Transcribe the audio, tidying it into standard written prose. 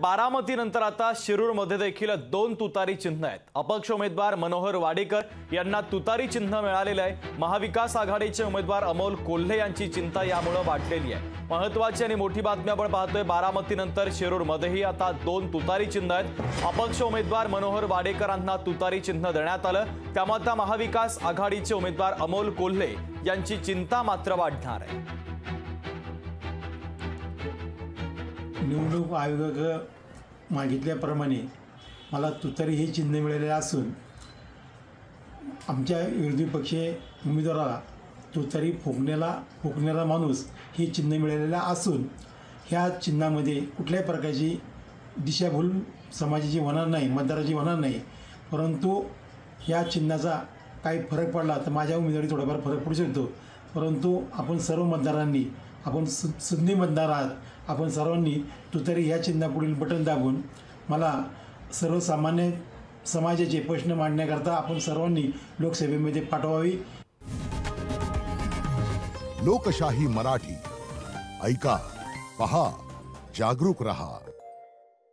बारामतीनंतर आता शिरूरमध्ये देखील 2 तुतारी चिन्ह आहेत। अपक्ष उमेदवार मनोहर वाडेकर यांना तुतारी चिन्ह मिळालेले आहे। महाविकास आघाडीचे उमेदवार अमोल कोल्हे यांची चिंता यामुळे वाढलेली आहे। महत्त्वाची आणि मोठी बातमी आपण पाहतोय, बारामतीनंतर शिरूरमध्येही आता 2 तुतारी चिन्ह आहेत। अपक्ष उमेदवार मनोहर वाडेकरांना तुतारी चिन्ह देण्यात आलं, त्यामुळे आता महाविकास आघाडीचे उमेदवार अमोल कोल्हे यांची चिंता मात्र वाढणार आहे। निवडणूक आयोगाने मागितल्याप्रमाणे मला तुतारी हे चिन्ह मिळालेले असून आमच्या विरोधी पक्षीय उमेदवाराला तुतारी फुकणारा माणूस हे चिन्ह मिळालेलं असून ह्या चिन्हामध्ये कुठल्याही प्रकारची दिशाभूल समाजाची होणार नाही, मतदाराची होणार नाही। परंतु ह्या चिन्हाचा काही फरक पडला तर माझ्या उमेदवारी थोडाफार फरक पडू शकतो। परंतु आपण सर्व मतदारांनी, आपण सुज्ञ मतदार आहात, आपण सर्वांनी तुतारी ह्या चिन्हापुढील बटन दाबून मला सर्वसामान्य समाजाचे प्रश्न मांडण्याकरता आपण सर्वांनी लोकसभेमध्ये पाठवावी। लोकशाही मराठी ऐका, पहा, जागरूक रहा।